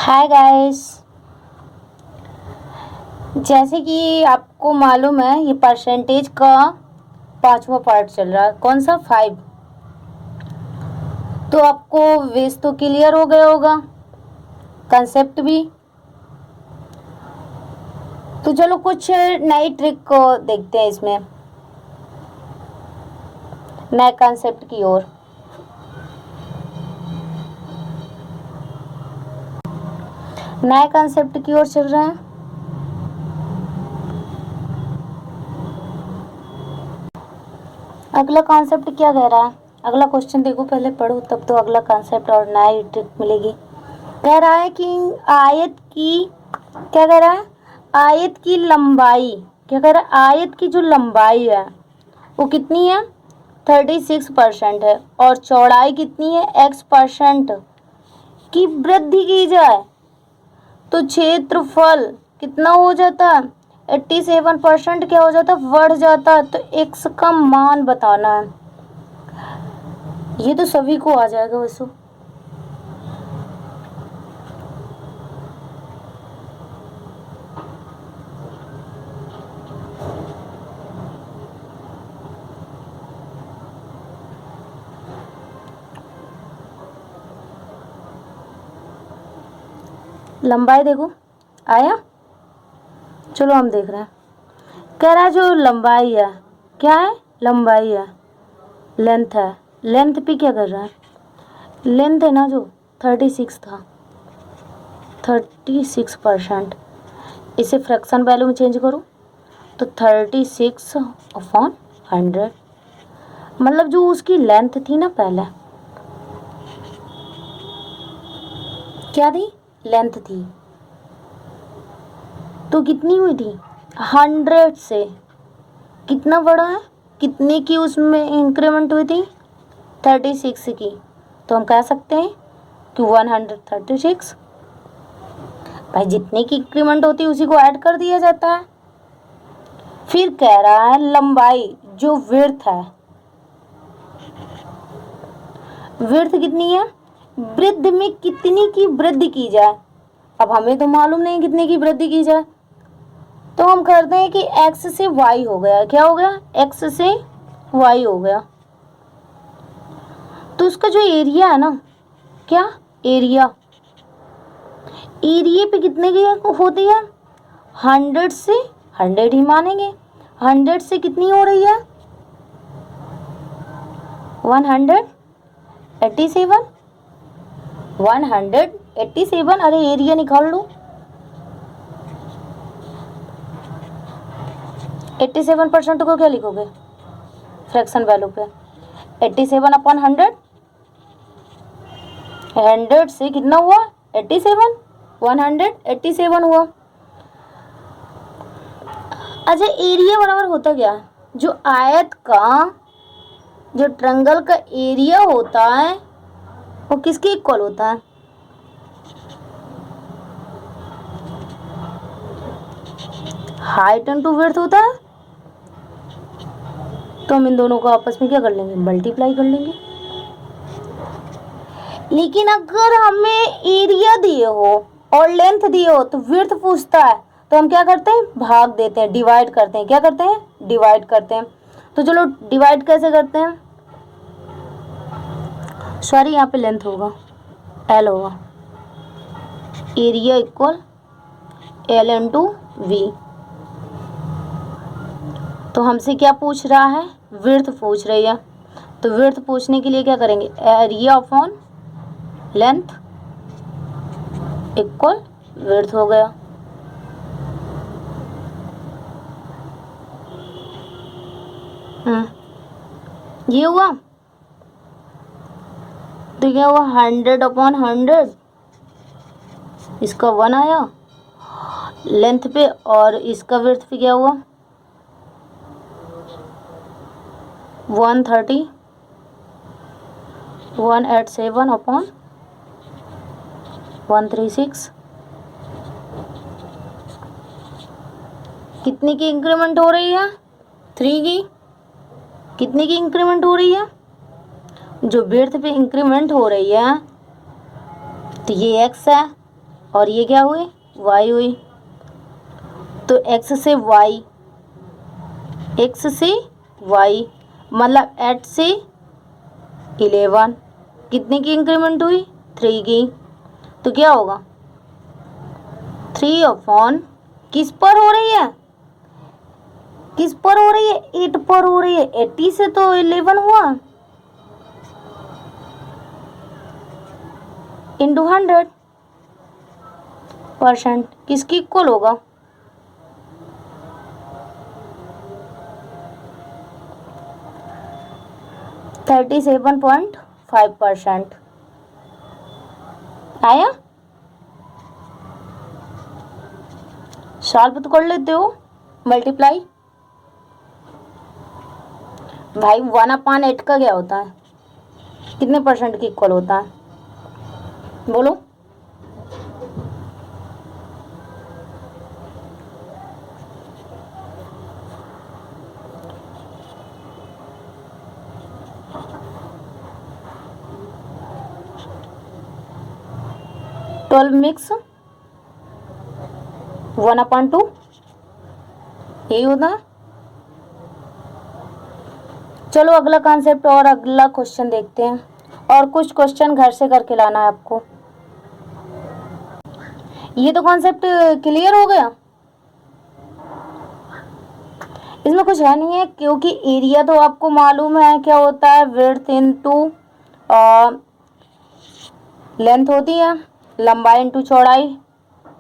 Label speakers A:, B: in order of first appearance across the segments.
A: Hi guys. जैसे कि आपको मालूम है ये परसेंटेज का 5वां पार्ट चल रहा है। कौन सा? 5। तो आपको बेस तो क्लियर हो गया होगा, कंसेप्ट भी। तो चलो कुछ नई ट्रिक को देखते हैं इसमें, नए कंसेप्ट की ओर। नए कंसेप्ट की ओर चल रहे हैं। अगला कॉन्सेप्ट क्या कह रहा है? अगला क्वेश्चन देखो, पहले पढ़ो तब तो अगला कॉन्सेप्ट और नई ट्रिक मिलेगी। कह रहा है कि आयत की, क्या कह रहा है? आयत की लंबाई, क्या कह रहा है? आयत की जो लंबाई है वो कितनी है? 36% है। और चौड़ाई कितनी है? x% की वृद्धि की जाए तो क्षेत्रफल कितना हो जाता है? 87% क्या हो जाता है? बढ़ जाता है। तो x का मान बताना है। ये तो सभी को आ जाएगा वैसे। लंबाई देखो, आया? चलो हम देख रहे हैं। कह रहा है जो लंबाई है, क्या है? लंबाई है, लेंथ है। लेंथ पे क्या कर रहा है? लेंथ है ना जो 36 था, 36%। इसे फ्रैक्शन वैल्यू में चेंज करो तो 36/100। मतलब जो उसकी लेंथ थी ना, पहले क्या थी? लेंथ थी, तो कितनी हुई थी? 100 से कितना बढ़ा है? कितने की उसमें इंक्रीमेंट हुई थी? 36 की। तो हम कह सकते हैं कि 136। भाई जितने की इंक्रीमेंट होती है उसी को ऐड कर दिया जाता है। फिर कह रहा है लंबाई, जो विड्थ है, विड्थ कितनी है? वृद्धि में कितनी की वृद्धि की जाए? अब हमें तो मालूम नहीं कितने की वृद्धि की जाए, तो हम करते हैं कि x से y हो गया। क्या हो गया? x से y हो गया। तो उसका जो एरिया है ना, क्या एरिया, एरिया पे कितने की होती है? 100 से 100 ही मानेंगे। 100 से कितनी हो रही है? 187। 187। अरे एरिया निकाल लो। 87% को क्या लिखोगे फ्रैक्शन वैल्यू पे? 87/100। 100 से कितना हुआ? 87। 187 हुआ। अच्छा, एरिया बराबर होता क्या? जो आयत का, जो ट्रायंगल का एरिया होता है वो किसके इक्वल होता है? हाइट इनटू विड्थ होता है। तो हम इन दोनों को आपस में क्या कर लेंगे? मल्टीप्लाई कर लेंगे। लेकिन अगर हमें एरिया दिए हो और लेंथ दिए हो तो विड्थ पूछता है, तो हम क्या करते हैं? भाग देते हैं, डिवाइड करते हैं। क्या करते हैं? डिवाइड करते हैं। तो चलो डिवाइड कैसे करते हैं? सॉरी, यहाँ पे लेंथ होगा, एल होगा। Area equal L into V. तो हमसे क्या पूछ रहा है? विड्थ पूछ रही है। तो विड्थ पूछने के लिए क्या करेंगे? Area upon length equal width हो गया। ये हुआ। तो क्या हुआ? 100/100, इसका 1 आया लेंथ पे, और इसका विड्थ पे क्या हुआ? 130, 187/136। कितनी की इंक्रीमेंट हो रही है? 3 की। कितनी की इंक्रीमेंट हो रही है? जो विड्थ पे इंक्रीमेंट हो रही है, तो ये x है, और ये क्या हुए, y हुई। तो x से y मतलब 8 से 11, कितने की इंक्रीमेंट हुई, 3 की। तो क्या होगा 3 अपॉन किस पर हो रही है, 8 पर हो रही है। 80 से तो 11 हुआ इंटू 100% किसकी इक्वल होगा, 37.5%। आया, सॉल्व तो कर लेते हो, मल्टीप्लाई। भाई 1/8 का क्या होता है, कितने परसेंट की इक्वल होता है, बोलो। ट्वेल्व मिक्स 1/2 यही होता है। चलो अगला कॉन्सेप्ट और अगला क्वेश्चन देखते हैं, और कुछ क्वेश्चन घर से करके लाना है आपको। ये तो कॉन्सेप्ट क्लियर हो गया, इसमें कुछ है नहीं है, क्योंकि एरिया तो आपको मालूम है क्या होता है, विड्थ इनटू लेंथ होती है, लंबाई इनटू चौड़ाई,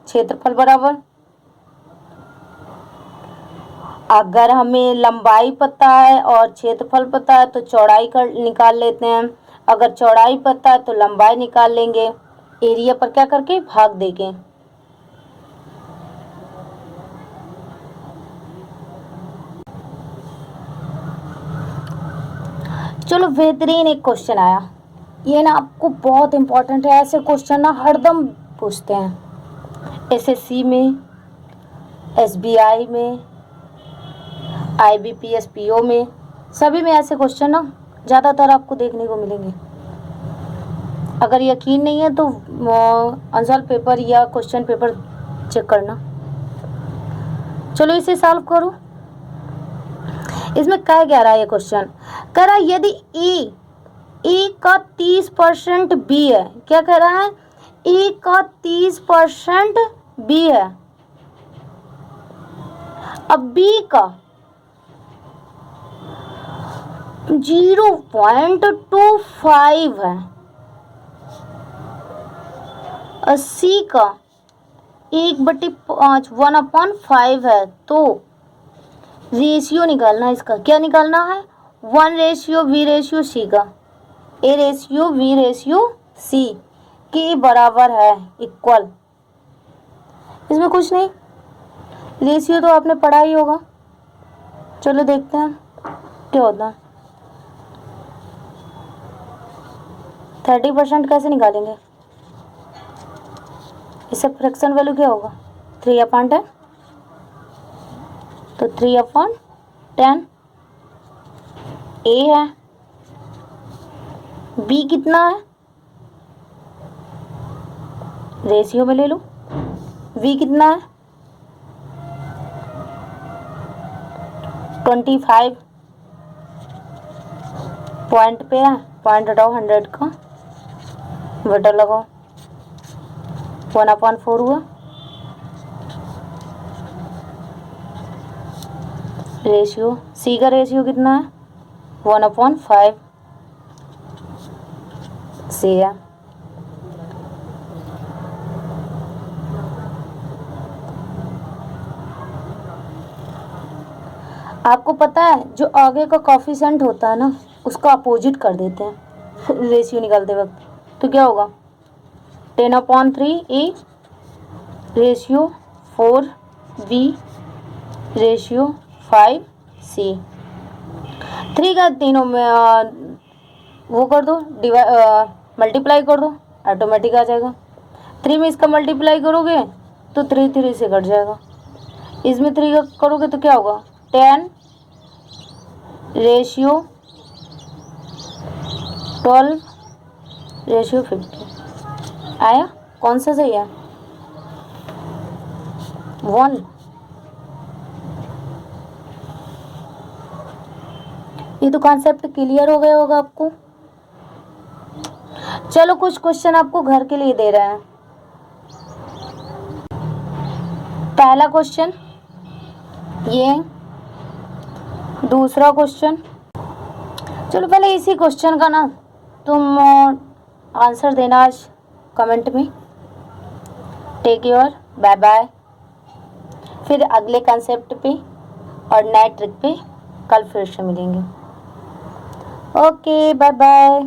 A: क्षेत्रफल बराबर। अगर हमें लंबाई पता है और क्षेत्रफल पता है तो चौड़ाई कर निकाल लेते हैं, अगर चौड़ाई पता है तो लंबाई निकाल लेंगे, एरिया पर क्या करके भाग देंगे। चलो बेहतरीन एक क्वेश्चन आया, ये ना आपको बहुत इंपॉर्टेंट है, ऐसे क्वेश्चन ना हरदम पूछते हैं एसएससी में, एसबीआई में, आईबीपीएस पीओ में, सभी में ऐसे क्वेश्चन ना ज़्यादातर आपको देखने को मिलेंगे। अगर यकीन नहीं है तो आंसर पेपर या क्वेश्चन पेपर चेक करना। चलो इसे सॉल्व करो। इसमें क्या कह रहा है ये क्वेश्चन, कह रहा है यदि ए का 30% बी है, क्या कह रहा है, ए का 30% बी है, अब बी का 0.25 है और सी का 1/5 1/5 है, तो रेशियो निकालना है इसका, क्या निकालना है, 1:v/c का, a/v/c के बराबर है, इक्वल। इसमें कुछ नहीं, रेशियो तो आपने पढ़ा ही होगा। चलो देखते हैं क्या होता है। 30% कैसे निकालेंगे, इससे फ्रैक्शन वैल्यू क्या होगा, 3/10, तो 3/10 ए है, बी कितना है, रेशियो में ले लो, वी कितना है 25, पॉइंट पे है, पॉइंट हटाओ 100 का, बटा लगाओ, 1/4 हुआ, रेशियो सी का रेशियो कितना है 1/5 सी है। आपको पता है जो आगे का कोफिशिएंट होता है ना उसका अपोजिट कर देते हैं रेशियो निकालते वक्त, तो क्या होगा 10/3 ए रेशियो 4 बी रेशियो 5 सी। 3 का तीनों में वो कर दो, मल्टीप्लाई कर दो, ऑटोमेटिक आ जाएगा। 3 में इसका मल्टीप्लाई करोगे तो 3 से कट जाएगा, इसमें 3 का करोगे तो क्या होगा 10 रेशियो 12 रेशियो 50। आया, कौन सा सही है, 1। ये तो कॉन्सेप्ट क्लियर हो गया होगा आपको। चलो कुछ क्वेश्चन आपको घर के लिए दे रहे हैं। पहला क्वेश्चन ये, दूसरा क्वेश्चन, चलो पहले इसी क्वेश्चन का ना तुम आंसर देना आज कमेंट में। Take care, bye bye. फिर अगले कंसेप्ट पे और नए ट्रिक पे कल फिर से मिलेंगे। Okay, bye bye.